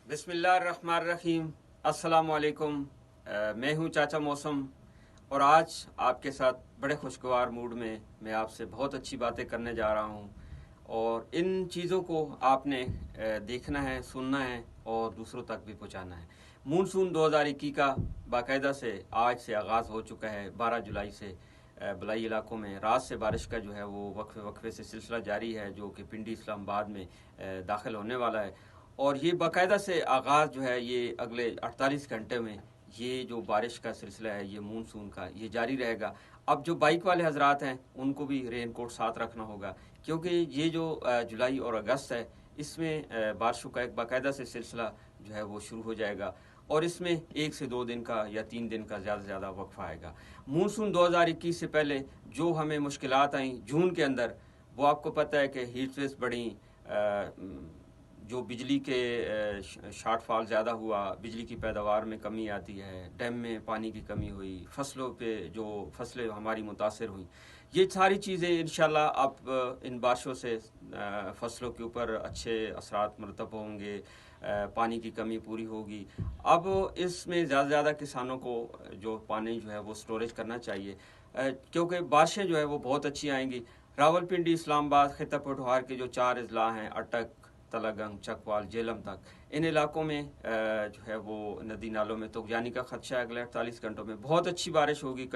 बिस्मिल्लाहिर्रहमानिर्रहीम। अस्सलाम वालेकुम। मैं हूं चाचा मौसम और आज आपके साथ बड़े खुशगवार मूड में मैं आपसे बहुत अच्छी बातें करने जा रहा हूं और इन चीज़ों को आपने देखना है, सुनना है और दूसरों तक भी पहुंचाना है। मानसून 2021 का बाकायदा से आज से आगाज़ हो चुका है। 12 जुलाई से बलाई इलाकों में रात से बारिश का जो है वो वक्फे वक्फे से सिलसिला जारी है, जो कि पिंडी इस्लामाबाद में दाखिल होने वाला है। और ये बाकायदा से आगाज़ जो है ये अगले 48 घंटे में ये जो बारिश का सिलसिला है ये मानसून का ये जारी रहेगा। अब जो बाइक वाले हजरात हैं उनको भी रेन कोट साथ रखना होगा, क्योंकि ये जो जुलाई और अगस्त है इसमें बारिशों का एक बाकायदा से सिलसिला जो है वो शुरू हो जाएगा और इसमें 1 से 2 दिन का या 3 दिन का ज़्यादा से ज़्यादा वक्फा आएगा। मानसून 2021 से पहले जो हमें मुश्किलात आई जून के अंदर, वो आपको पता है कि हीट वेव्स बढ़ी, जो बिजली के शॉर्टफॉल ज़्यादा हुआ, बिजली की पैदावार में कमी आती है, डैम में पानी की कमी हुई, फसलों पे जो फसलें हमारी मुतासर हुई। ये सारी चीज़ें इंशाल्लाह अब इन बारिशों से फसलों के ऊपर अच्छे असरात मरतब होंगे, पानी की कमी पूरी होगी। अब इसमें ज़्यादा से ज़्यादा किसानों को जो पानी जो है वो स्टोरेज करना चाहिए, क्योंकि बारिशें जो है वो बहुत अच्छी आएंगी। रावलपिंडी, इस्लामाबाद, खिता पठवार के जो 4 अजला हैं, अटक, तलागंग, चकवाल, जेलम तक, इन इलाकों में जो है वो नदी नालों में तो यानी का खदशा है अगले 48 घंटों में बहुत अच्छी बारिश होगी।